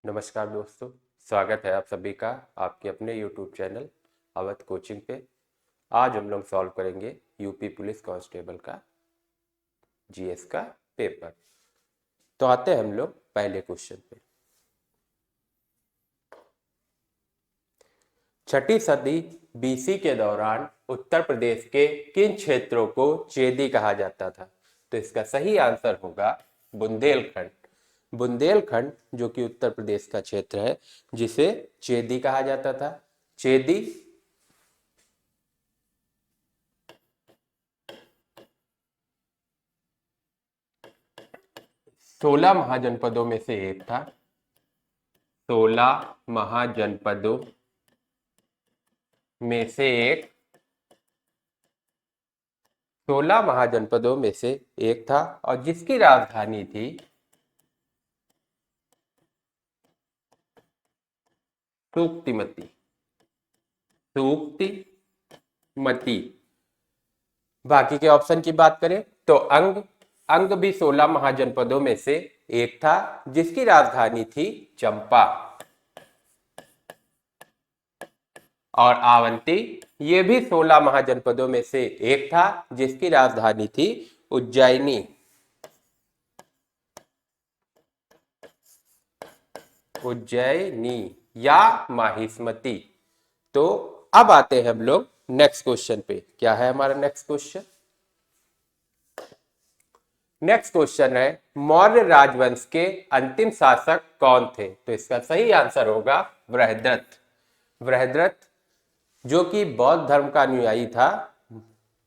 नमस्कार दोस्तों, स्वागत है आप सभी का आपके अपने YouTube चैनल अवध कोचिंग पे। आज हम लोग सॉल्व करेंगे यूपी पुलिस कांस्टेबल का जीएस का पेपर। तो आते हैं हम लोग पहले क्वेश्चन पे। छठी सदी बीसी के दौरान उत्तर प्रदेश के किन क्षेत्रों को चेदी कहा जाता था? तो इसका सही आंसर होगा बुंदेलखंड। बुंदेलखंड जो कि उत्तर प्रदेश का क्षेत्र है जिसे चेदी कहा जाता था। चेदी 16 महाजनपदों में से एक था। 16 महाजनपदों में से एक 16 महाजनपदों में से एक था और जिसकी राजधानी थी सूक्तिमती। सूक्तिमती। बाकी के ऑप्शन की बात करें तो अंग अंग भी 16 महाजनपदों में से एक था जिसकी राजधानी थी चंपा। और आवंती ये भी 16 महाजनपदों में से एक था जिसकी राजधानी थी उज्जैनी। उज्जैनी या माहिष्मती। तो अब आते हैं हम लोग नेक्स्ट क्वेश्चन पे। क्या है हमारा नेक्स्ट क्वेश्चन? नेक्स्ट क्वेश्चन है मौर्य राजवंश के अंतिम शासक कौन थे? तो इसका सही आंसर होगा बृहद्रथ। बृहद्रथ जो कि बौद्ध धर्म का अनुयायी था,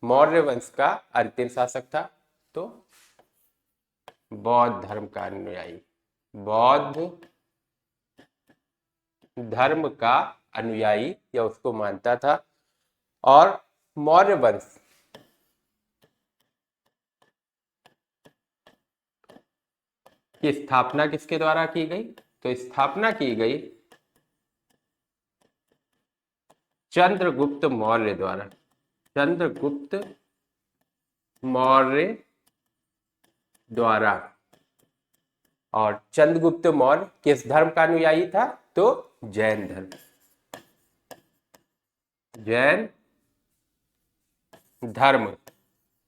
मौर्य वंश का अंतिम शासक था। तो बौद्ध धर्म का अनुयायी, बौद्ध धर्म का अनुयायी या उसको मानता था। और मौर्य वंश की स्थापना किसके द्वारा की गई? तो स्थापना की गई चंद्रगुप्त मौर्य द्वारा। चंद्रगुप्त मौर्य द्वारा। और चंद्रगुप्त मौर्य किस धर्म का अनुयायी था? तो जैन धर्म। जैन धर्म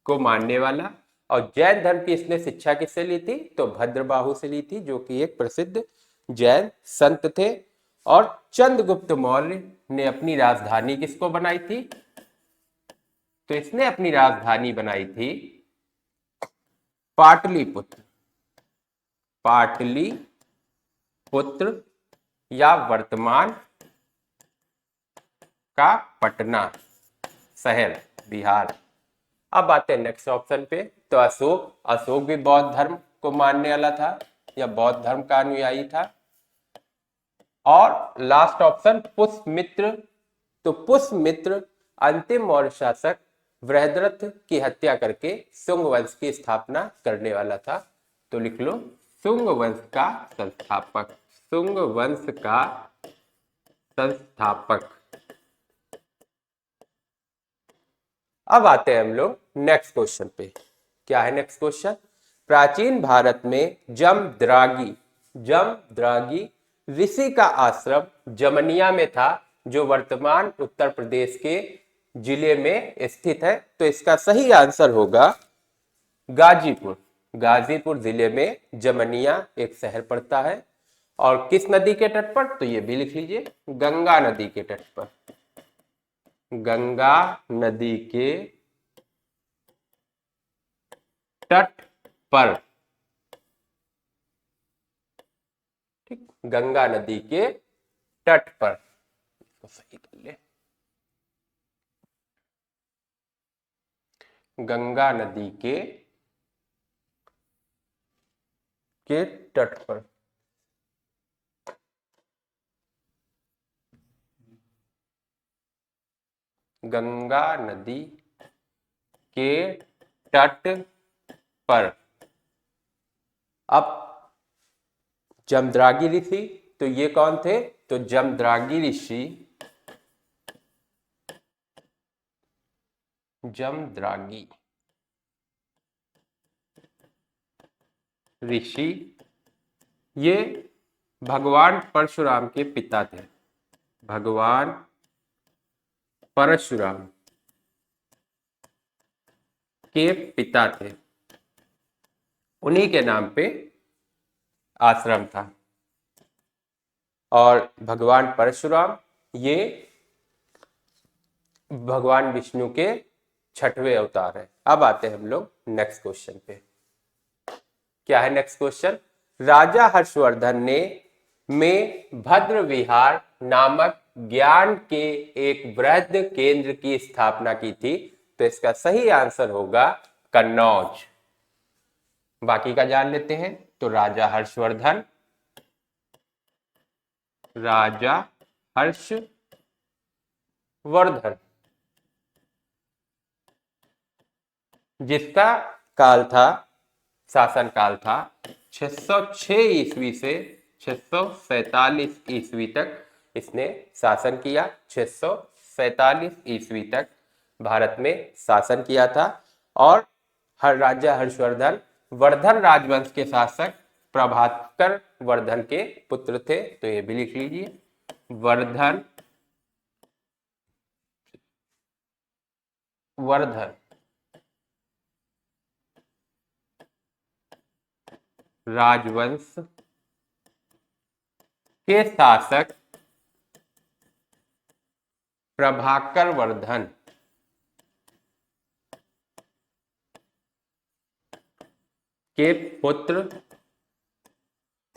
को मानने वाला। और जैन धर्म की इसने शिक्षा किससे ली थी? तो भद्रबाहु से ली थी जो कि एक प्रसिद्ध जैन संत थे। और चंद्रगुप्त मौर्य ने अपनी राजधानी किसको बनाई थी? तो इसने अपनी राजधानी बनाई थी पाटलिपुत्र। पाटलिपुत्र या वर्तमान का पटना शहर, बिहार। अब आते हैं नेक्स्ट ऑप्शन पे। तो अशोक अशोक भी बौद्ध धर्म को मानने वाला था या बौद्ध धर्म का अनुयायी था। और लास्ट ऑप्शन पुष्यमित्र। तो पुष्यमित्र अंतिम मौर्य शासक बृहद्रथ की हत्या करके शुंग वंश की स्थापना करने वाला था। तो लिख लो शुंग वंश का संस्थापक। शुंग वंश का संस्थापक। अब आते हैं हम लोग नेक्स्ट क्वेश्चन पे। क्या है नेक्स्ट क्वेश्चन? प्राचीन भारत में जमद्रागी ऋषि का आश्रम जमनिया में था जो वर्तमान उत्तर प्रदेश के जिले में स्थित है। तो इसका सही आंसर होगा गाजीपुर। गाजीपुर जिले में जमनिया एक शहर पड़ता है। और किस नदी के तट पर? तो ये भी लिख लीजिए, गंगा नदी के तट पर। गंगा नदी के तट पर। ठीक, गंगा नदी के तट पर। इसको सही कर ले, गंगा नदी के तट पर। गंगा नदी के तट पर। अब जमद्रागी ऋषि, तो ये कौन थे? तो जमद्रागी ऋषि, जमद्रागी ऋषि ये भगवान परशुराम के पिता थे। भगवान परशुराम के पिता थे, उन्हीं के नाम पे आश्रम था। और भगवान परशुराम ये भगवान विष्णु के 6वें अवतार है। अब आते हैं हम लोग नेक्स्ट क्वेश्चन पे। क्या है नेक्स्ट क्वेश्चन? राजा हर्षवर्धन ने में भद्र विहार नामक ज्ञान के एक वृहद केंद्र की स्थापना की थी। तो इसका सही आंसर होगा कन्नौज। बाकी का जान लेते हैं। तो राजा हर्षवर्धन, राजा हर्षवर्धन जिसका काल था, शासन काल था 606 ईस्वी से 647 ईस्वी तक इसने शासन किया। 647 ईस्वी तक भारत में शासन किया था। और हर राजा हर्षवर्धन वर्धन राजवंश के शासक प्रभाकर वर्धन के पुत्र थे। तो ये भी लिख लीजिए, वर्धन राजवंश के शासक प्रभाकर वर्धन के पुत्र।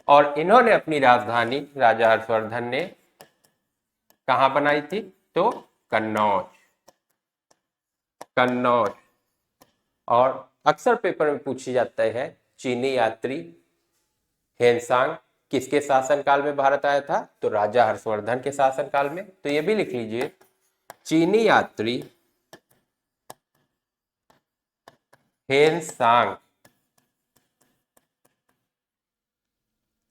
और इन्होंने अपनी राजधानी राजा हर्षवर्धन ने कहां बनाई थी? तो कन्नौज। कन्नौज। और अक्सर पेपर में पूछी जाता है चीनी यात्री हेनसांग किसके शासनकाल में भारत आया था? तो राजा हर्षवर्धन के शासनकाल में। तो ये भी लिख लीजिए, चीनी यात्री हेनसांग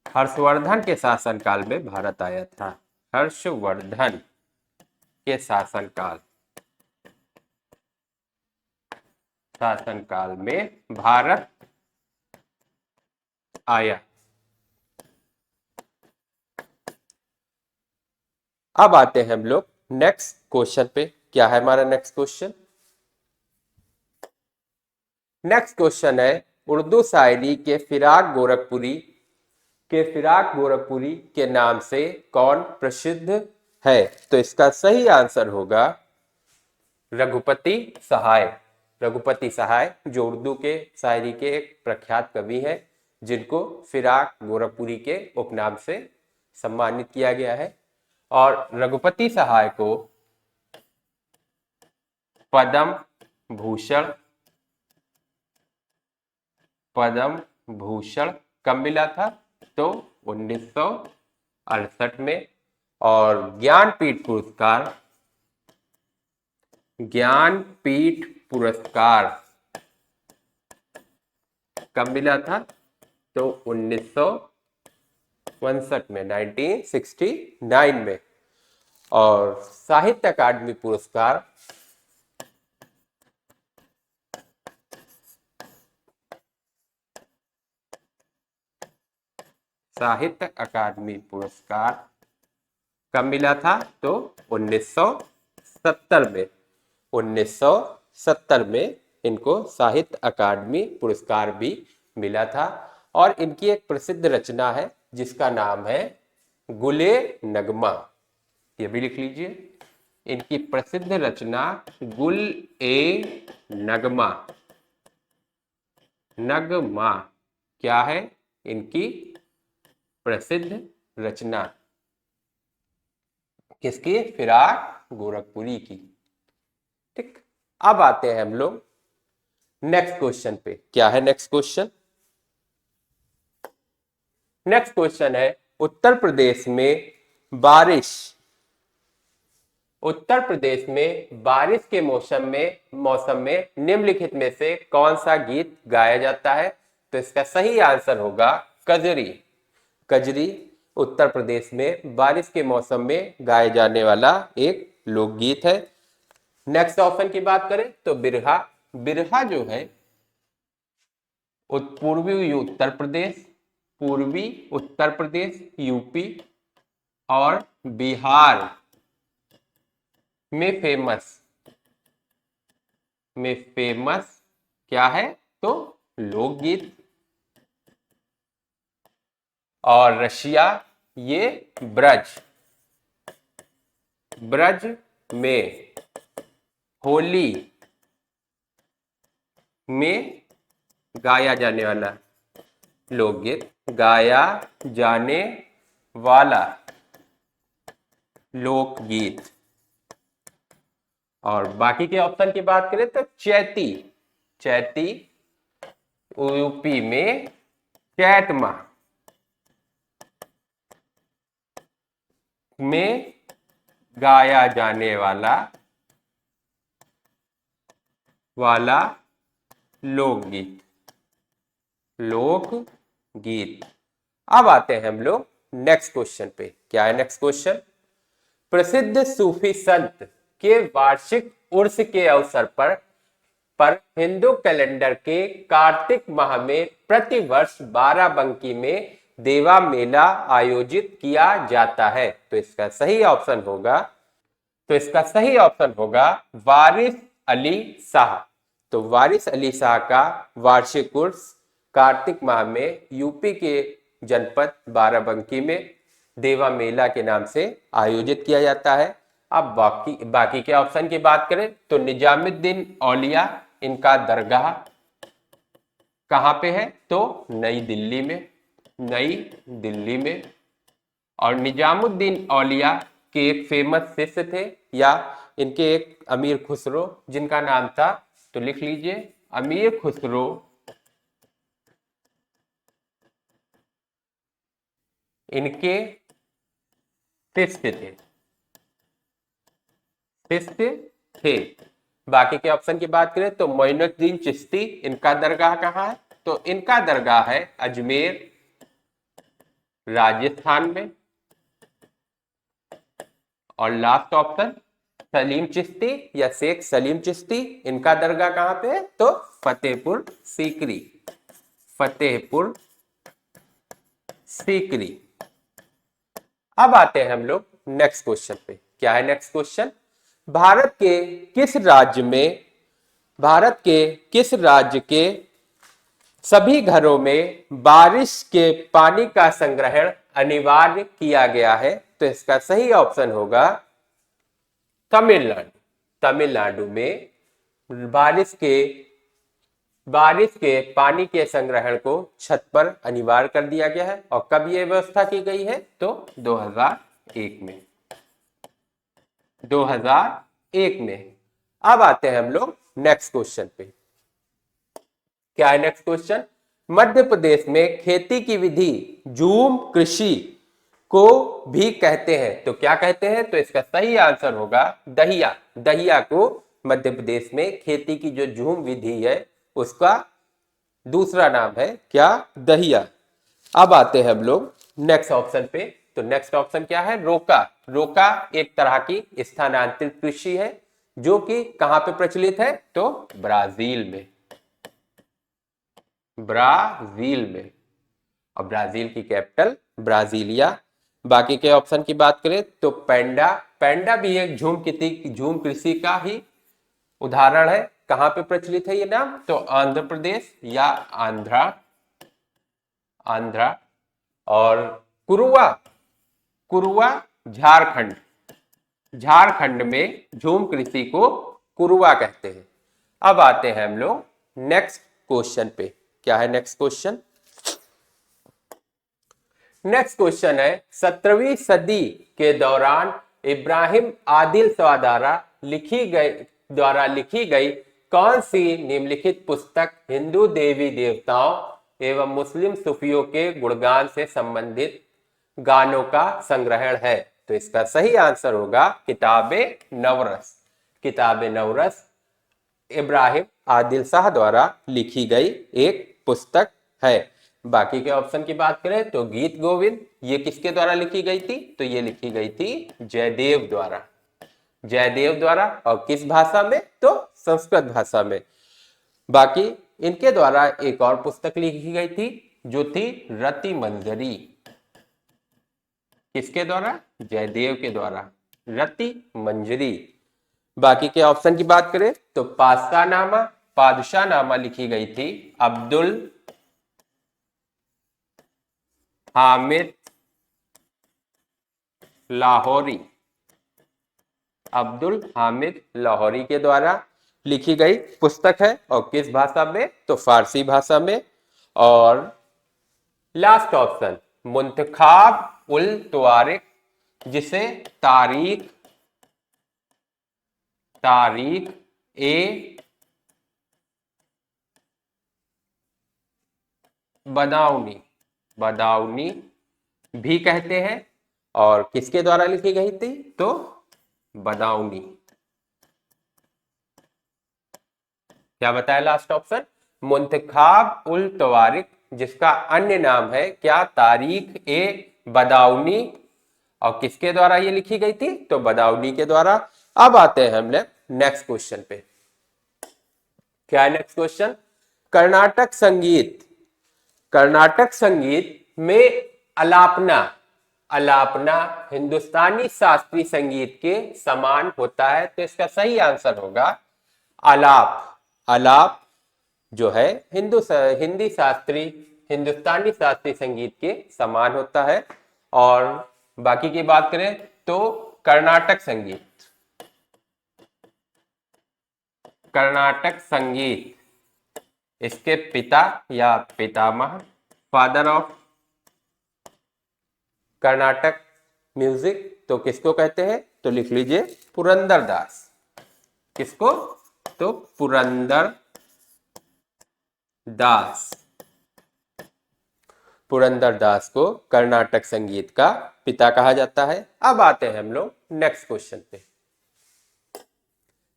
हर्षवर्धन के शासनकाल में भारत आया था। हर्षवर्धन के शासनकाल में भारत आया। अब आते हैं हम लोग नेक्स्ट क्वेश्चन पे। क्या है हमारा नेक्स्ट क्वेश्चन? नेक्स्ट क्वेश्चन है उर्दू शायरी के फिराक गोरखपुरी के नाम से कौन प्रसिद्ध है? तो इसका सही आंसर होगा रघुपति सहाय। रघुपति सहाय जो उर्दू के शायरी के एक प्रख्यात कवि हैं, जिनको फिराक गोरखपुरी के उपनाम से सम्मानित किया गया है। और रघुपति सहाय को पद्म भूषण कब मिला था? तो 1968 में। और ज्ञानपीठ पुरस्कार कब मिला था? तो 1959 में, 1969 में। और साहित्य अकादमी पुरस्कार कब मिला था? तो 1970 में। 1970 में इनको साहित्य अकादमी पुरस्कार भी मिला था। और इनकी एक प्रसिद्ध रचना है जिसका नाम है गुले नगमा। ये भी लिख लीजिए, इनकी प्रसिद्ध रचना गुल ए नगमा। क्या है इनकी प्रसिद्ध रचना? किसकी? फिराक गोरखपुरी की। ठीक। अब आते हैं हम लोग नेक्स्ट क्वेश्चन पे। क्या है नेक्स्ट क्वेश्चन? नेक्स्ट क्वेश्चन है उत्तर प्रदेश में बारिश के मौसम में निम्नलिखित में से कौन सा गीत गाया जाता है? तो इसका सही आंसर होगा कजरी। कजरी उत्तर प्रदेश में बारिश के मौसम में गाए जाने वाला एक लोकगीत है। नेक्स्ट ऑप्शन की बात करें तो बिरहा जो है पूर्वी उत्तर प्रदेश पूर्वी उत्तर प्रदेश यूपी और बिहार में फेमस क्या है? तो लोकगीत। और रशिया ये ब्रज में होली में गाया जाने वाला लोकगीत, गाया जाने वाला लोकगीत। और बाकी के ऑप्शन की बात करें तो चैती यूपी में चैत माह में गाया जाने वाला लोकगीत। अब आते हैं हम लोग नेक्स्ट क्वेश्चन पे। क्या है नेक्स्ट क्वेश्चन? प्रसिद्ध सूफी संत के वार्षिक उर्स के अवसर पर हिंदू कैलेंडर के कार्तिक माह में प्रतिवर्ष बाराबंकी में देवा मेला आयोजित किया जाता है। तो इसका सही ऑप्शन होगा वारिस अली शाह। तो वारिस अली शाह का वार्षिक उर्स कार्तिक माह में यूपी के जनपद बाराबंकी में देवा मेला के नाम से आयोजित किया जाता है। अब बाकी के ऑप्शन की बात करें तो निजामुद्दीन औलिया, इनका दरगाह कहां पे है? तो नई दिल्ली में। और निजामुद्दीन औलिया के एक फेमस शिष्य थे, या इनके एक अमीर खुसरो जिनका नाम था, तो लिख लीजिए अमीर खुसरो इनके शिष्य थे। बाकी के ऑप्शन की बात करें तो मोइनुद्दीन चिश्ती, इनका दरगाह कहाँ है? तो इनका दरगाह है अजमेर राजस्थान में। और लास्ट ऑप्शन सलीम चिश्ती या शेख सलीम चिश्ती, इनका दरगाह कहां पे है? तो फतेहपुर सीकरी। अब आते हैं हम लोग नेक्स्ट क्वेश्चन पे। क्या है नेक्स्ट क्वेश्चन? भारत के किस राज्य के सभी घरों में बारिश के पानी का संग्रहण अनिवार्य किया गया है? तो इसका सही ऑप्शन होगा तमिलनाडु में बारिश के पानी के संग्रहण को छत पर अनिवार्य कर दिया गया है। और कब यह व्यवस्था की गई है? तो 2001 में। अब आते हैं हम लोग नेक्स्ट क्वेश्चन पे। क्या है नेक्स्ट क्वेश्चन? मध्य प्रदेश में खेती की विधि झूम कृषि को भी कहते हैं। तो क्या कहते हैं? तो इसका सही आंसर होगा दहिया को मध्य प्रदेश में खेती की जो झूम विधि है उसका दूसरा नाम है क्या? दहिया। अब आते हैं हम लोग नेक्स्ट ऑप्शन पे। तो नेक्स्ट ऑप्शन क्या है? रोका एक तरह की स्थानांतरित कृषि है जो कि कहां पे प्रचलित है? तो ब्राजील में। और ब्राजील की कैपिटल ब्राजीलिया। बाकी के ऑप्शन की बात करें तो पेंडा भी एक झूम कृषि का ही उदाहरण है। कहां पे प्रचलित है ये नाम? तो आंध्र प्रदेश या आंध्रा। और कुरुआ झारखंड में झूम कृषि को कुरुआ कहते हैं। अब आते हैं हम लोग नेक्स्ट क्वेश्चन पे। क्या है नेक्स्ट क्वेश्चन? नेक्स्ट क्वेश्चन है 17वीं सदी के दौरान इब्राहिम आदिल शाह द्वारा लिखी गई कौन सी निम्नलिखित पुस्तक हिंदू देवी देवताओं एवं मुस्लिम सूफियों के गुणगान से संबंधित गानों का संग्रहण है? तो इसका सही आंसर होगा किताबे नवरस इब्राहिम आदिल शाह द्वारा लिखी गई एक पुस्तक है। बाकी के ऑप्शन की बात करें तो गीत गोविंद, ये किसके द्वारा लिखी गई थी? तो ये लिखी गई थी जयदेव द्वारा। और किस भाषा में? तो संस्कृत भाषा में। बाकी इनके द्वारा एक और पुस्तक लिखी गई थी जो थी रति मंजरी। किसके द्वारा? जयदेव के द्वारा, रति मंजरी। बाकी के ऑप्शन की बात करें तो पादशाह नामा लिखी गई थी अब्दुल हामिद लाहौरी। अब्दुल हामिद लाहौरी के द्वारा लिखी गई पुस्तक है, और किस भाषा में? तो फारसी भाषा में। और लास्ट ऑप्शन मुंतखाब उल तवारिक, जिसे तारीख ए बदाऊनी भी कहते हैं। और किसके द्वारा लिखी गई थी? तो बदाऊनी। क्या बताया लास्ट ऑप्शन? मुंतखाब उल तवारिक, जिसका अन्य नाम है क्या? तारीख ए बदाऊनी। और किसके द्वारा ये लिखी गई थी? तो बदाऊनी के द्वारा। अब आते हैं हम लोग नेक्स्ट क्वेश्चन पे। क्या है नेक्स्ट क्वेश्चन? कर्नाटक संगीत में अलापना हिंदुस्तानी शास्त्रीय संगीत के समान होता है, तो इसका सही आंसर होगा आलाप जो है हिंदुस्तानी शास्त्रीय संगीत के समान होता है। और बाकी की बात करें तो कर्नाटक संगीत इसके पिता या पितामह, फादर ऑफ कर्नाटक म्यूजिक, तो किसको कहते हैं? तो लिख लीजिए पुरंदरदास। किसको? तो पुरंदरदास को कर्नाटक संगीत का पिता कहा जाता है। अब आते हैं हम लोग नेक्स्ट क्वेश्चन पे।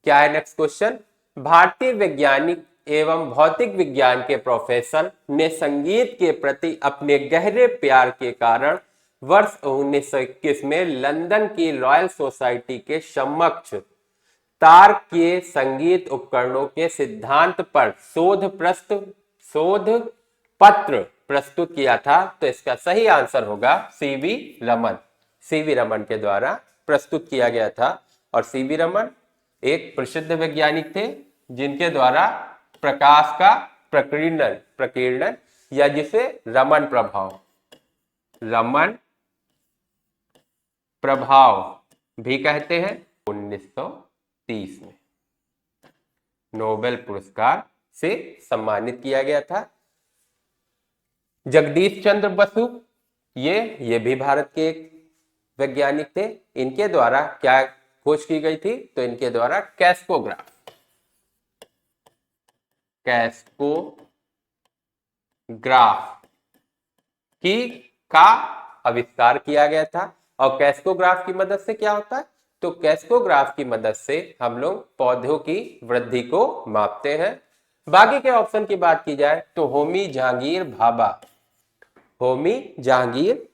क्या है नेक्स्ट क्वेश्चन? भारतीय वैज्ञानिक एवं भौतिक विज्ञान के प्रोफेसर ने संगीत के प्रति अपने गहरे प्यार के कारण वर्ष 1921 में लंदन की रॉयल सोसाइटी के समक्ष तार के संगीत उपकरणों के सिद्धांत पर शोध पत्र प्रस्तुत किया था, तो इसका सही आंसर होगा सीवी रमन के द्वारा प्रस्तुत किया गया था। और सीवी रमन एक प्रसिद्ध वैज्ञानिक थे, जिनके द्वारा प्रकाश का प्रकीर्णन या जिसे रमन प्रभाव भी कहते हैं, 1930 में नोबेल पुरस्कार से सम्मानित किया गया था। जगदीश चंद्र बसु ये भी भारत के एक वैज्ञानिक थे। इनके द्वारा क्या खोज की गई थी? तो इनके द्वारा कैस्कोग्राफ का आविष्कार किया गया था। और कैस्कोग्राफ की मदद से क्या होता है? तो कैस्कोग्राफ की मदद से हम लोग पौधों की वृद्धि को मापते हैं। बाकी के ऑप्शन की बात की जाए तो होमी जहांगीर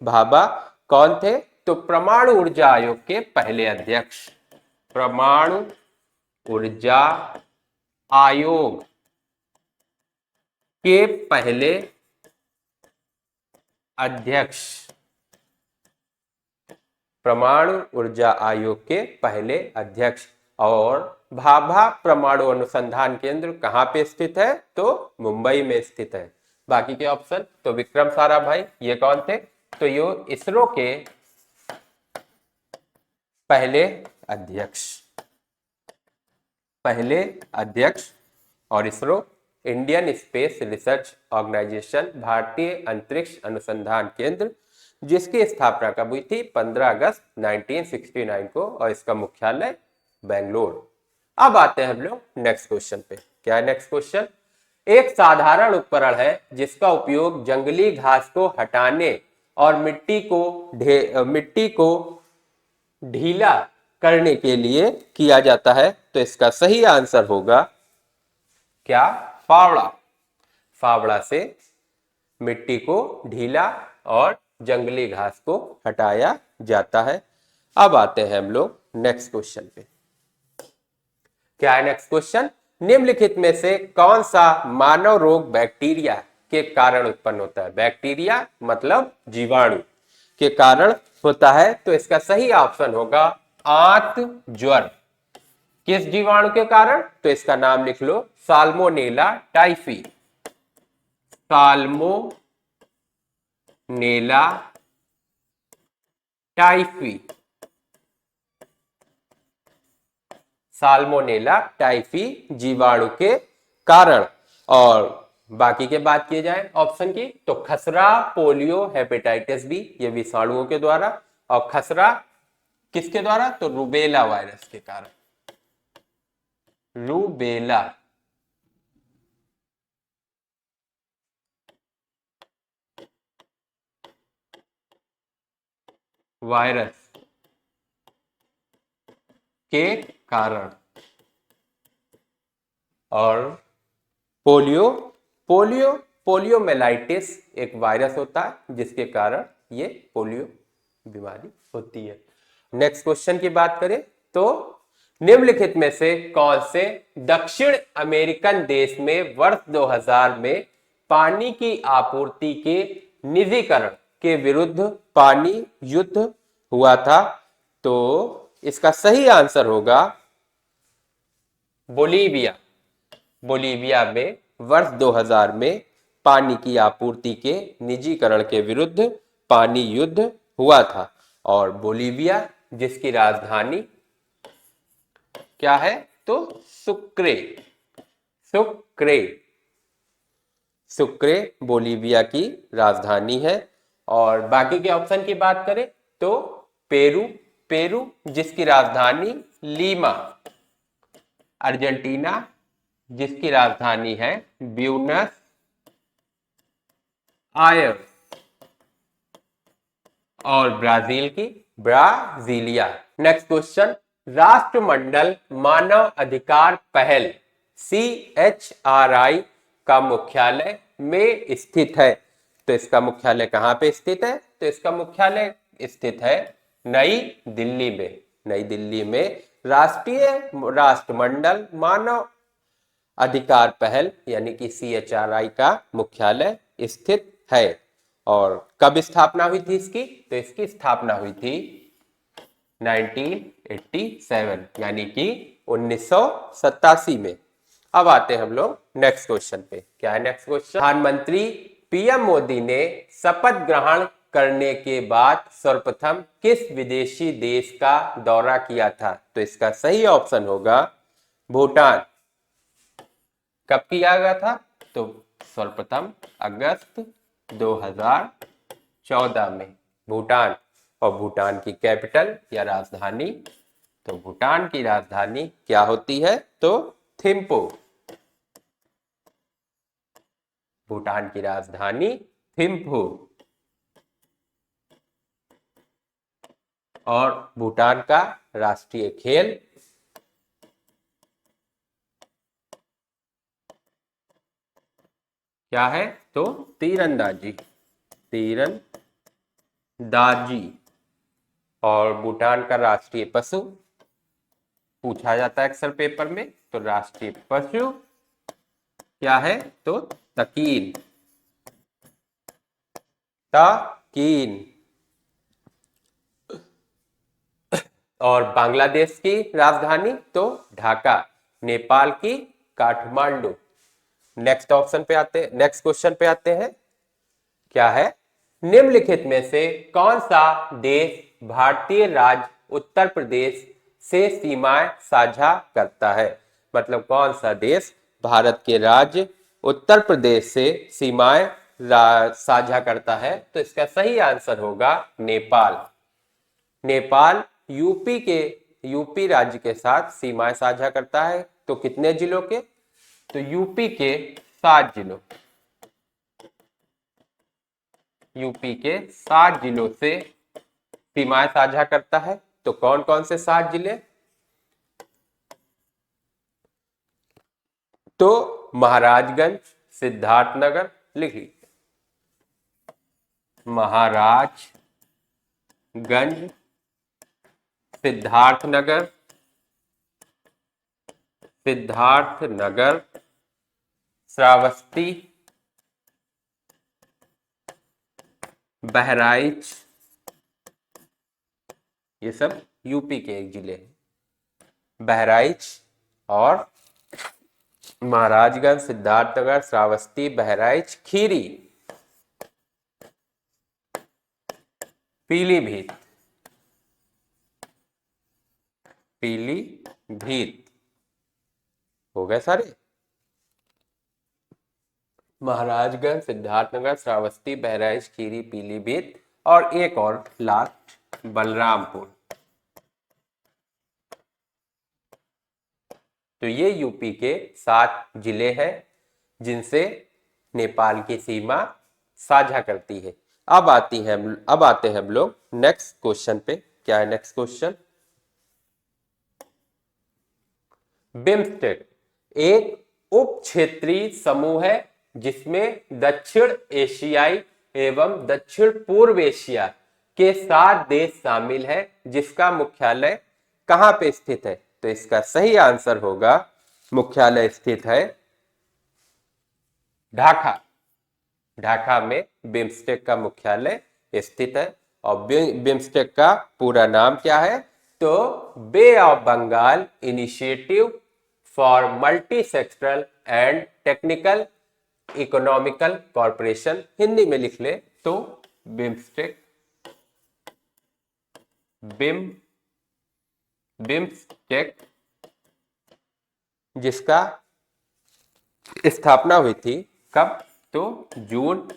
भाभा कौन थे? तो परमाणु ऊर्जा आयोग के पहले अध्यक्ष, परमाणु ऊर्जा आयोग के पहले अध्यक्ष, परमाणु ऊर्जा आयोग के पहले अध्यक्ष। और भाभा परमाणु अनुसंधान केंद्र कहां पे स्थित है? तो मुंबई में स्थित है। बाकी के ऑप्शन तो विक्रम साराभाई, ये कौन थे? तो ये इसरो के पहले अध्यक्ष। और ISRO Indian space research organisation, भारतीय अंतरिक्ष अनुसंधान केंद्र, जिसकी स्थापना कब हुई थी? 15 अगस्त 1969 को, और इसका मुख्यालय बेंगलोर। अब आते हैं हम लोग नेक्स्ट क्वेश्चन पे। क्या है नेक्स्ट क्वेश्चन? एक साधारण उपकरण है जिसका उपयोग जंगली घास को हटाने और मिट्टी को ढीला करने के लिए किया जाता है, तो इसका सही आंसर होगा क्या? फावड़ा से मिट्टी को ढीला और जंगली घास को हटाया जाता है। अब आते हैं हम लोग नेक्स्ट क्वेश्चन पे। क्या है नेक्स्ट क्वेश्चन? निम्नलिखित में से कौन सा मानव रोग बैक्टीरिया के कारण उत्पन्न होता है। बैक्टीरिया मतलब जीवाणु के कारण होता है, तो इसका सही ऑप्शन होगा आंत ज्वर। किस जीवाणु के कारण? तो इसका नाम लिख लो, Salmonella typhi. Salmonella typhi, Salmonella typhi जीवाणु के कारण। और बाकी के बात किए जाए ऑप्शन की, तो खसरा, पोलियो, हेपेटाइटिस बी, ये विषाणुओं के द्वारा। और खसरा किसके द्वारा? तो रूबेला वायरस के कारण। रूबेला वायरस के कारण। और पोलियो, पोलियो पोलियोमेलाइटिस एक वायरस होता है जिसके कारण ये पोलियो बीमारी होती है। नेक्स्ट क्वेश्चन की बात करें तो निम्नलिखित में से कौन से दक्षिण अमेरिकन देश में वर्ष 2000 में पानी की आपूर्ति के निजीकरण के विरुद्ध पानी युद्ध हुआ था? तो इसका सही आंसर होगा बोलीविया। बोलीविया में वर्ष 2000 में पानी की आपूर्ति के निजीकरण के विरुद्ध पानी युद्ध हुआ था। और बोलीविया जिसकी राजधानी क्या है? तो सुक्रे। सुक्रे, सुक्रे बोलीविया की राजधानी है। और बाकी के ऑप्शन की बात करें तो पेरू, पेरू जिसकी राजधानी लीमा। अर्जेंटीना जिसकी राजधानी है ब्यूनस आयर्स। और ब्राजील की ब्राजीलिया। नेक्स्ट क्वेश्चन, राष्ट्रमंडल मानव अधिकार पहल CHRI का मुख्यालय में स्थित है? तो इसका मुख्यालय कहां पे स्थित है? तो इसका मुख्यालय स्थित है नई दिल्ली में। नई दिल्ली में राष्ट्रीय राष्ट्रमंडल मानव अधिकार पहल यानी कि CHRI का मुख्यालय स्थित है। और कब स्थापना हुई थी इसकी? तो इसकी स्थापना हुई थी 1987 यानी कि 1987 में। अब आते हैं हम लोग नेक्स्ट क्वेश्चन पे। क्या है नेक्स्ट क्वेश्चन? प्रधानमंत्री PM मोदी ने शपथ ग्रहण करने के बाद सर्वप्रथम किस विदेशी देश का दौरा किया था? तो इसका सही ऑप्शन होगा भूटान। कब किया गया था? तो सर्वप्रथम अगस्त 2014 में भूटान। और भूटान की कैपिटल या राजधानी, तो भूटान की राजधानी क्या होती है? तो थिम्पू। भूटान की राजधानी थिम्पू। और भूटान का राष्ट्रीय खेल क्या है? तो तीरंदाजी। तीरंदाजी। और भूटान का राष्ट्रीय पशु पूछा जाता है अक्सर पेपर में, तो राष्ट्रीय पशु क्या है? तो तकीन। तकीन। और बांग्लादेश की राजधानी तो ढाका। नेपाल की काठमांडू। नेक्स्ट ऑप्शन पे आते, नेक्स्ट क्वेश्चन पे आते हैं। क्या है? निम्नलिखित में से कौन सा देश भारतीय राज्य उत्तर प्रदेश से सीमाएं साझा करता है? मतलब कौन सा देश भारत के राज्य उत्तर प्रदेश से सीमाएं साझा करता है? तो इसका सही आंसर होगा नेपाल। नेपाल यूपी राज्य के साथ सीमाएं साझा करता है। तो कितने जिलों के? तो यूपी के 7 जिलों। यूपी के 7 जिलों से सीमाएं साझा करता है। तो कौन कौन से 7 जिले? तो महाराजगंज, सिद्धार्थनगर, लिख लीजिए, महाराजगंज, सिद्धार्थनगर, श्रावस्ती, बहराइच, ये सब यूपी के एक जिले हैं। बहराइच और महाराजगंज, सिद्धार्थनगर, श्रावस्ती, बहराइच, खीरी, पीलीभीत, पीलीभीत हो गए सारे। महाराजगंज, सिद्धार्थनगर, श्रावस्ती, बहराइच, खीरी, पीलीभीत और एक और लास्ट बलरामपुर। तो ये यूपी के 7 जिले हैं जिनसे नेपाल की सीमा साझा करती है। अब आते हैं हम लोग नेक्स्ट क्वेश्चन पे। क्या है नेक्स्ट क्वेश्चन? बिम्स्टेक एक उप क्षेत्रीय समूह है जिसमें दक्षिण एशियाई एवं दक्षिण पूर्व एशिया के 7 देश शामिल है, जिसका मुख्यालय कहां पे स्थित है? तो इसका सही आंसर होगा, मुख्यालय स्थित है ढाका। ढाका में बिम्स्टेक का मुख्यालय स्थित है। और बिम्स्टेक का पूरा नाम क्या है? तो Bay of Bengal Initiative for Multi Sectoral and Technical Economical Corporation, Hindi में लिख ले तो बिम्स्टेक, बिम्स्टेक, जिसका स्थापना हुई थी कब? तो जून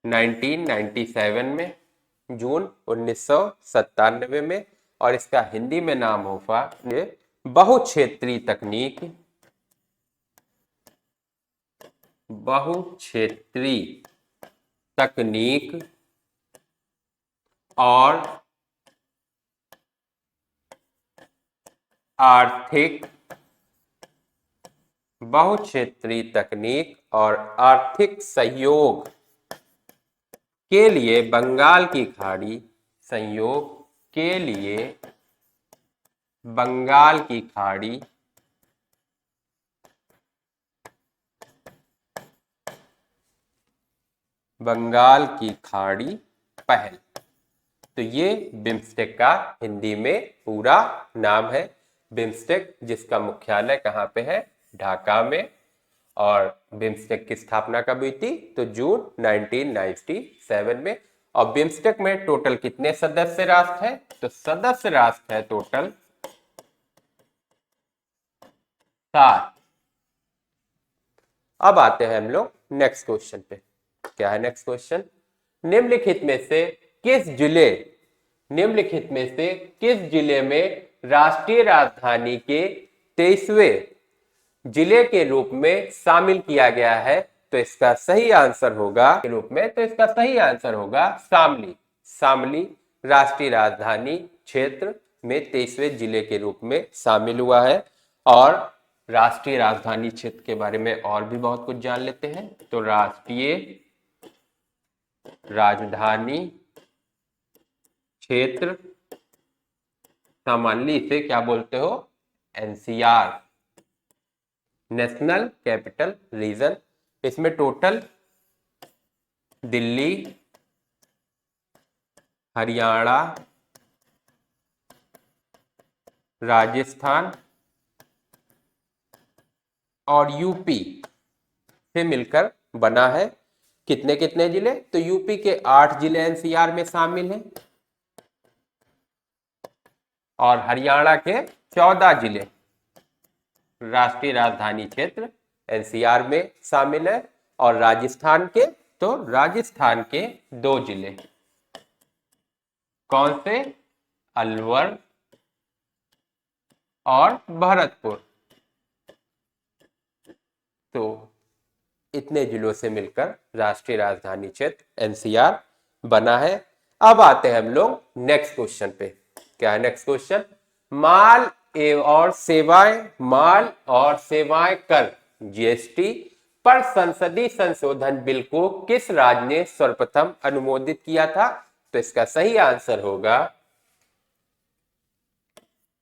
1997 में, जून 1997 में। और इसका हिंदी में नाम होगा बहुक्षेत्रीय तकनीक, बहुक्षेत्रीय तकनीक और आर्थिक, बहुक्षेत्रीय तकनीक और आर्थिक सहयोग के लिए बंगाल की खाड़ी, सहयोग के लिए बंगाल की खाड़ी पहल। तो ये बिम्स्टेक का हिंदी में पूरा नाम है। बिम्स्टेक जिसका मुख्यालय कहां पे है? ढाका में। और बिम्स्टेक की स्थापना कब हुई थी? तो जून 1997 में। और बिम्स्टेक में टोटल कितने सदस्य राष्ट्र हैं? तो सदस्य राष्ट्र है टोटल 7। अब आते हैं हम लोग नेक्स्ट क्वेश्चन पे। क्या है नेक्स्ट क्वेश्चन? निम्नलिखित में से किस जिले में राष्ट्रीय राजधानी के 23वें जिले के रूप में शामिल किया गया है? तो इसका सही आंसर होगा के रूप में, तो इसका सही आंसर होगा शामली। शामली राष्ट्रीय राजधानी क्षेत्र में 23वें जिले के रूप में शामिल हुआ है। और राष्ट्रीय राजधानी क्षेत्र के बारे में और भी बहुत कुछ जान लेते हैं। तो राष्ट्रीय राजधानी क्षेत्र, सामान्य इसे क्या बोलते हो? NCR, national capital region. इसमें टोटल दिल्ली, हरियाणा, राजस्थान और यूपी से मिलकर बना है। कितने कितने जिले? तो यूपी के 8 जिले एनसीआर में शामिल हैं और हरियाणा के 14 जिले राष्ट्रीय राजधानी क्षेत्र एनसीआर में शामिल है। और राजस्थान के, तो राजस्थान के 2 जिले कौन से? अलवर और भरतपुर। तो इतने जिलों से मिलकर राष्ट्रीय राजधानी क्षेत्र एनसीआर बना है। अब आते हैं हम लोग नेक्स्ट क्वेश्चन पे। क्या है नेक्स्ट क्वेश्चन? माल और सेवाएं कर जीएसटी पर संसदीय संशोधन बिल को किस राज्य ने सर्वप्रथम अनुमोदित किया था? तो इसका सही आंसर होगा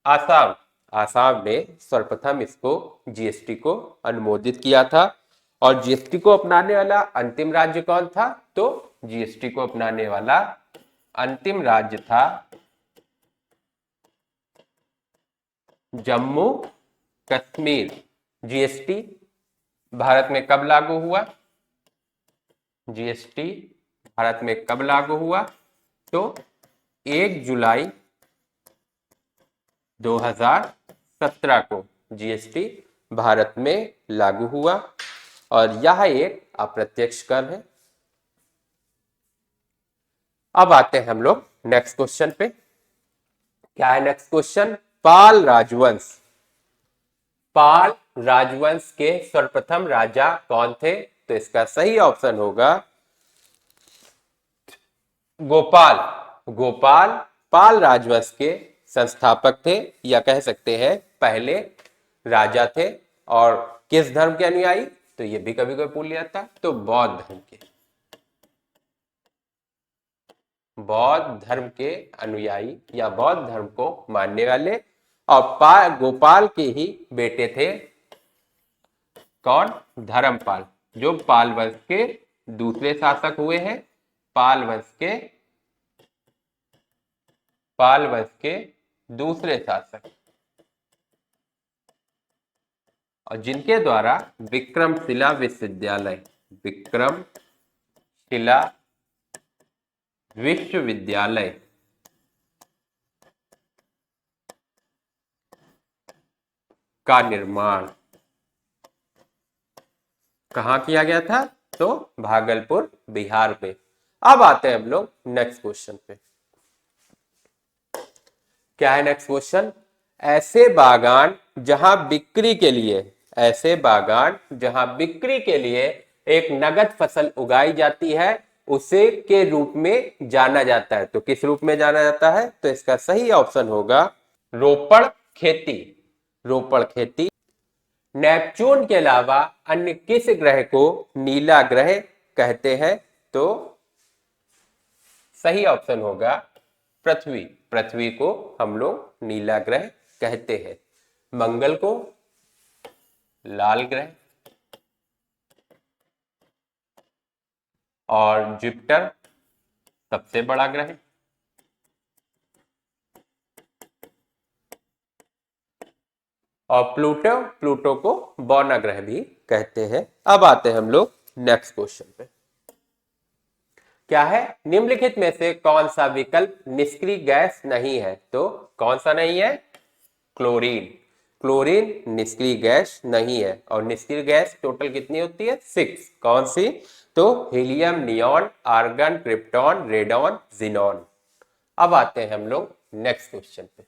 आसाम। आसाम ने सर्वप्रथम इसको जीएसटी को अनुमोदित किया था। और जीएसटी को अपनाने वाला अंतिम राज्य कौन था? तो जीएसटी को अपनाने वाला अंतिम राज्य था जम्मू कश्मीर। जीएसटी भारत में कब लागू हुआ? जीएसटी भारत में कब लागू हुआ? तो 1 जुलाई 2017 को जीएसटी भारत में लागू हुआ और यह एक अप्रत्यक्ष कर है। अब आते हैं हम लोग नेक्स्ट क्वेश्चन पे। क्या है नेक्स्ट क्वेश्चन? पाल राजवंश। पाल राजवंश के सर्वप्रथम राजा कौन थे? तो इसका सही ऑप्शन होगा गोपाल। गोपाल पाल राजवंश के संस्थापक थे या कह सकते हैं पहले राजा थे। और किस धर्म के अनुयायी? तो ये भी कभी कभी पूछ लिया था, तो बौद्ध धर्म के। बौद्ध धर्म के अनुयायी या बौद्ध धर्म को मानने वाले। और गोपाल के ही बेटे थे कौन? धर्मपाल, जो पाल वंश के दूसरे शासक हुए हैं। पाल वंश के दूसरे शासक, और जिनके द्वारा विक्रमशिला विश्वविद्यालय का निर्माण कहाँ किया गया था? तो भागलपुर, बिहार में। अब आते हैं हम लोग नेक्स्ट क्वेश्चन पे। क्या है नेक्स्ट क्वेश्चन? ऐसे बागान जहां बिक्री के लिए एक नगद फसल उगाई जाती है उसे के रूप में जाना जाता है। तो किस रूप में जाना जाता है? तो इसका सही ऑप्शन होगा रोपड़ खेती। रोपड़ खेती। नेपच्यून के अलावा अन्य किस ग्रह को नीला ग्रह कहते हैं? तो सही ऑप्शन होगा पृथ्वी। पृथ्वी को हम लोग नीला ग्रह कहते हैं। मंगल को लाल ग्रह, और जुपिटर सबसे बड़ा ग्रह, और प्लूटो को बौना ग्रह भी कहते हैं। अब आते हैं हम लोग नेक्स्ट क्वेश्चन पे। क्या है? निम्नलिखित में से कौन सा विकल्प निष्क्रिय गैस नहीं है? तो कौन सा नहीं है? क्लोरीन। क्लोरीन निष्क्रिय गैस नहीं है। और निष्क्रिय गैस टोटल कितनी होती है? 6। कौन सी? तो helium, neon, argon, krypton, radon, xenon. अब आते हैं हम लोग नेक्स्ट क्वेश्चन पे।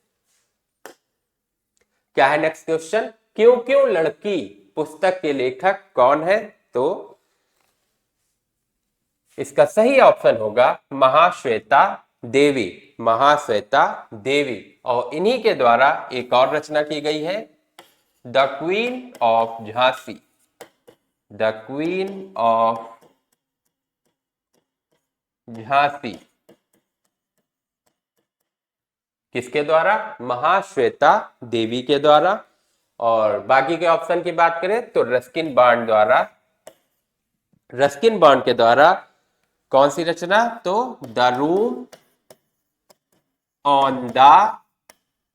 क्या है नेक्स्ट क्वेश्चन? क्यों क्यों लड़की पुस्तक के लेखक कौन है? तो इसका सही ऑप्शन होगा महाश्वेता देवी। महाश्वेता देवी। और इन्हीं के द्वारा एक और रचना की गई है, the queen of Jhansi. The queen of Jhansi किसके द्वारा? महाश्वेता देवी के द्वारा। और बाकी के ऑप्शन की बात करें तो रस्किन बॉन्ड द्वारा। रस्किन बॉन्ड के द्वारा कौन सी रचना? तो the room on the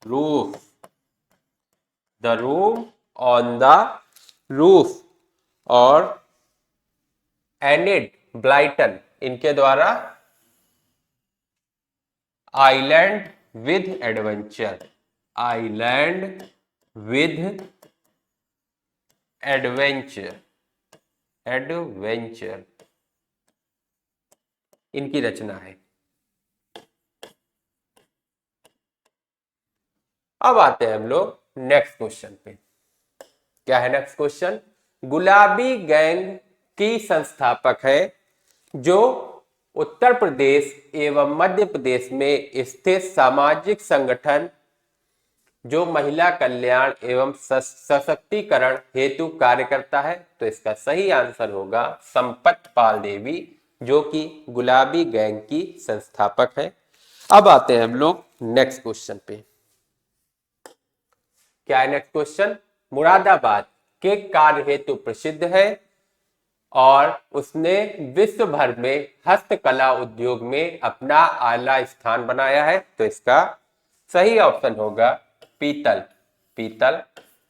roof. The room on the roof. और एनिड ब्लाइटन, इनके द्वारा island with adventure. Island with adventure. Adventure इनकी रचना है। अब आते हैं हम लोग नेक्स्ट क्वेश्चन पे। क्या है नेक्स्ट क्वेश्चन? गुलाबी गैंग की संस्थापक है जो उत्तर प्रदेश एवं मध्य प्रदेश में स्थित सामाजिक संगठन जो महिला कल्याण एवं सशक्तिकरण हेतु कार्य करता है। तो इसका सही आंसर होगा संपत पाल देवी, जो कि गुलाबी गैंग की संस्थापक है। अब आते हैं हम लोग नेक्स्ट क्वेश्चन पे। क्या है नेक्स्ट क्वेश्चन? मुरादाबाद के कार्य हेतु प्रसिद्ध है और उसने विश्व भर में हस्तकला उद्योग में अपना आला स्थान बनाया है। तो इसका सही ऑप्शन होगा पीतल। पीतल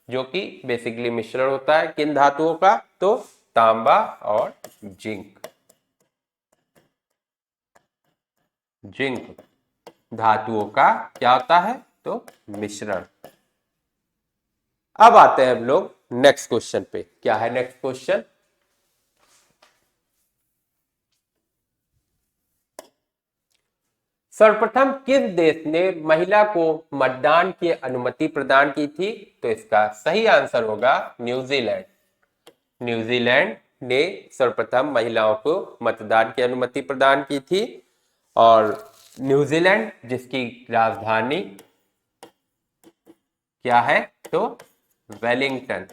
जो कि बेसिकली मिश्रण होता है किन धातुओं का, तो तांबा और जिंक। जिंक धातुओं का क्या होता है, तो मिश्रण। अब आते हैं हम लोग नेक्स्ट क्वेश्चन पे। क्या है नेक्स्ट क्वेश्चन? सर्वप्रथम किस देश ने महिला को मतदान की अनुमति प्रदान की थी? तो इसका सही आंसर होगा न्यूजीलैंड। न्यूजीलैंड ने सर्वप्रथम महिलाओं को मतदान की अनुमति प्रदान की थी। और न्यूजीलैंड जिसकी राजधानी क्या है, तो वेलिंगटन।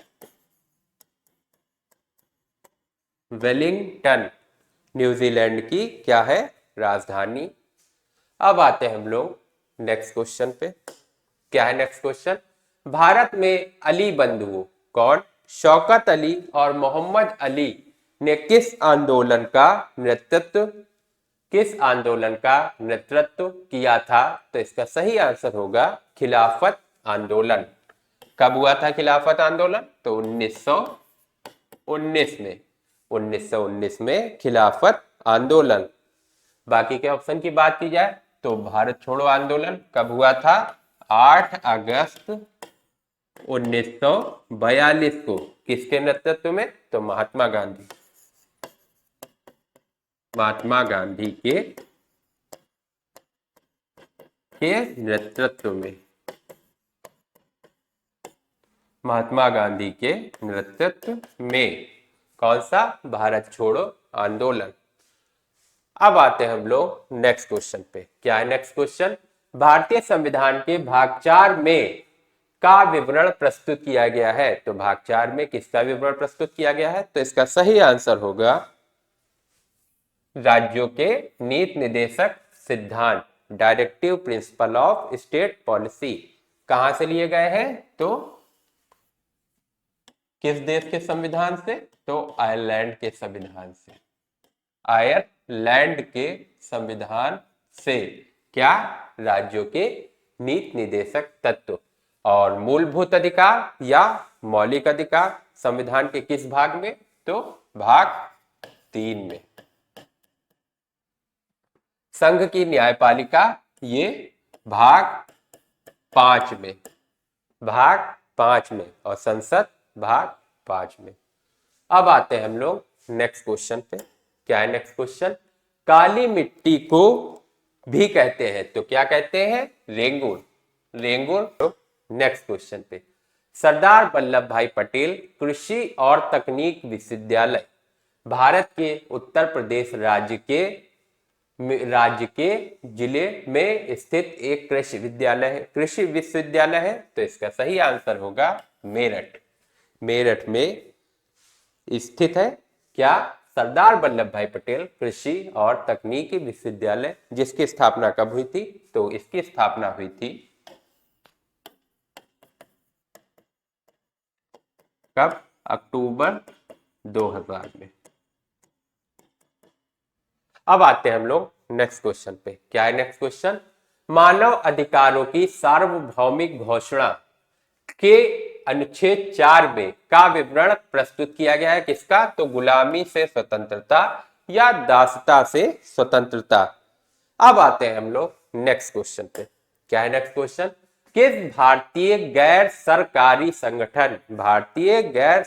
वेलिंगटन न्यूजीलैंड की क्या है, राजधानी। अब आते हैं हम लोग नेक्स्ट क्वेश्चन पे। क्या है नेक्स्ट क्वेश्चन? भारत में अली बंधुओं कौन, शौकत अली और मोहम्मद अली ने किस आंदोलन का नेतृत्व किया था? तो इसका सही आंसर होगा खिलाफत आंदोलन। कब हुआ था खिलाफत आंदोलन? तो 1919 में खिलाफत आंदोलन। बाकी के ऑप्शन की बात की जाए तो भारत छोड़ो आंदोलन कब हुआ था? 8 अगस्त 1942 को। किसके नेतृत्व में? तो महात्मा गांधी के नेतृत्व में। महात्मा गांधी के नेतृत्व में कौन सा? भारत छोड़ो आंदोलन। अब आते हैं हम लोग नेक्स्ट क्वेश्चन पे। क्या है नेक्स्ट क्वेश्चन? भारतीय संविधान के भाग 4 में का विवरण प्रस्तुत किया गया है। तो भाग 4 में किसका विवरण प्रस्तुत किया गया है? तो इसका सही आंसर होगा राज्यों के नीति निर्देशक सिद्धांत, directive principle of state policy. कहां से लिए गए हैं? तो किस देश के संविधान से? तो आयरलैंड के संविधान से। आयरलैंड के संविधान से क्या? राज्यों के नीति निर्देशक तत्व। और मूलभूत अधिकार या मौलिक अधिकार संविधान के किस भाग में? तो भाग 3 में। संघ की न्यायपालिका ये भाग 5 में। भाग 5 में और संसद भाग 5 में। अब आते हैं हम लोग नेक्स्ट क्वेश्चन पे। क्या है नेक्स्ट क्वेश्चन? काली मिट्टी को भी कहते हैं तो क्या कहते हैं? रेंगुर। रेंगुर। नेक्स्ट क्वेश्चन पे। सरदार वल्लभ भाई पटेल कृषि और तकनीक विश्वविद्यालय भारत के उत्तर प्रदेश राज्य के जिले में स्थित एक कृषि विश्वविद्यालय है। तो इसका सही आंसर होगा मेरठ। मेरठ में स्थित है क्या? सरदार वल्लभ भाई पटेल कृषि और तकनीकी विश्वविद्यालय, जिसकी स्थापना कब हुई थी? तो इसकी स्थापना हुई थी कब? अक्टूबर 2000 में। अब आते हैं हम लोग नेक्स्ट क्वेश्चन पे। क्या है नेक्स्ट क्वेश्चन? मानव अधिकारों की सार्वभौमिक घोषणा के अनुच्छेद 4 में का विवरण प्रस्तुत किया गया है। किसका? तो गुलामी से स्वतंत्रता या दासता से स्वतंत्रता। अब आते हैं हम लोग नेक्स्ट क्वेश्चन पे। क्या है नेक्स्ट क्वेश्चन? किस भारतीय गैर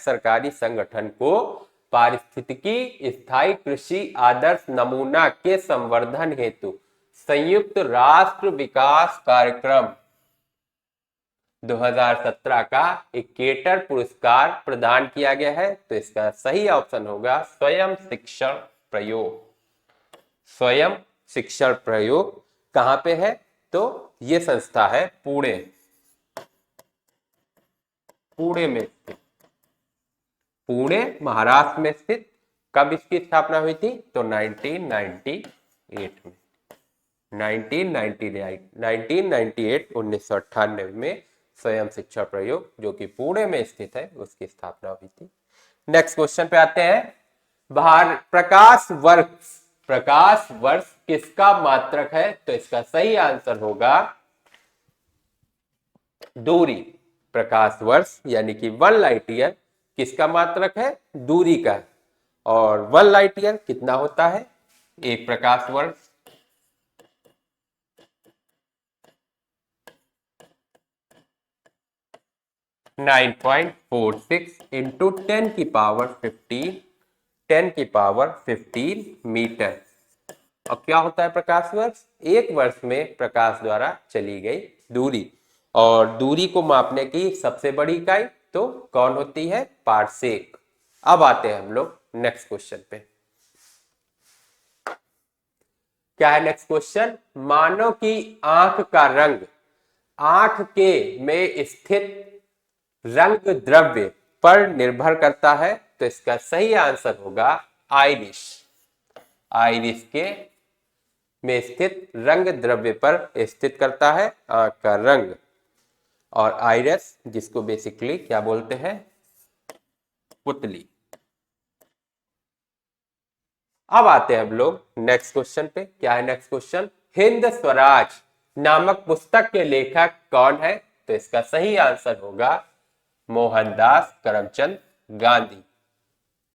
सरकारी संगठन को पारिस्थितिकी स्थायी कृषि आदर्श नमूना के संवर्धन हेतु संयुक्त राष्ट्र विकास कार्यक्रम 2017 का इक्वेटर पुरस्कार प्रदान किया गया है? तो इसका सही ऑप्शन होगा स्वयं शिक्षण प्रयोग। स्वयं शिक्षण प्रयोग कहां पे है? तो ये संस्था है पुणे में स्थित, पुणे महाराष्ट्र में स्थित। कब इसकी स्थापना हुई थी? तो 1998 में स्वयं शिक्षा प्रयोग जो कि पुणे में स्थित है उसकी स्थापना हुई थी। नेक्स्ट क्वेश्चन पे आते हैं। प्रकाश वर्ष, प्रकाश वर्ष किसका मात्रक है? तो इसका सही आंसर होगा दूरी। प्रकाश वर्ष यानी कि 1 लाइट ईयर किसका मात्रक है? दूरी का। और 1 लाइट ईयर कितना होता है? एक प्रकाश वर्ष। नाइन 9.46 इंटू 10 की पावर 15 मीटर। और क्या होता है प्रकाश वर्ष? एक वर्ष में प्रकाश द्वारा चली गई दूरी। और दूरी को मापने की सबसे बड़ी इकाई तो कौन होती है? पारसेक। अब आते हैं हम लोग नेक्स्ट क्वेश्चन पे। क्या है नेक्स्ट क्वेश्चन? मानव की आंख का रंग आंख के में स्थित रंग द्रव्य पर निर्भर करता है। तो इसका सही आंसर होगा आइरिस। आइरिस के में स्थित रंग द्रव्य पर स्थित करता है आंख का रंग। और आइरिस जिसको बेसिकली क्या बोलते हैं? पुतली। अब आते हैं हम लोग नेक्स्ट क्वेश्चन पे। क्या है नेक्स्ट क्वेश्चन? हिंद स्वराज नामक पुस्तक के लेखक कौन है? तो इसका सही आंसर होगा मोहनदास करमचंद गांधी।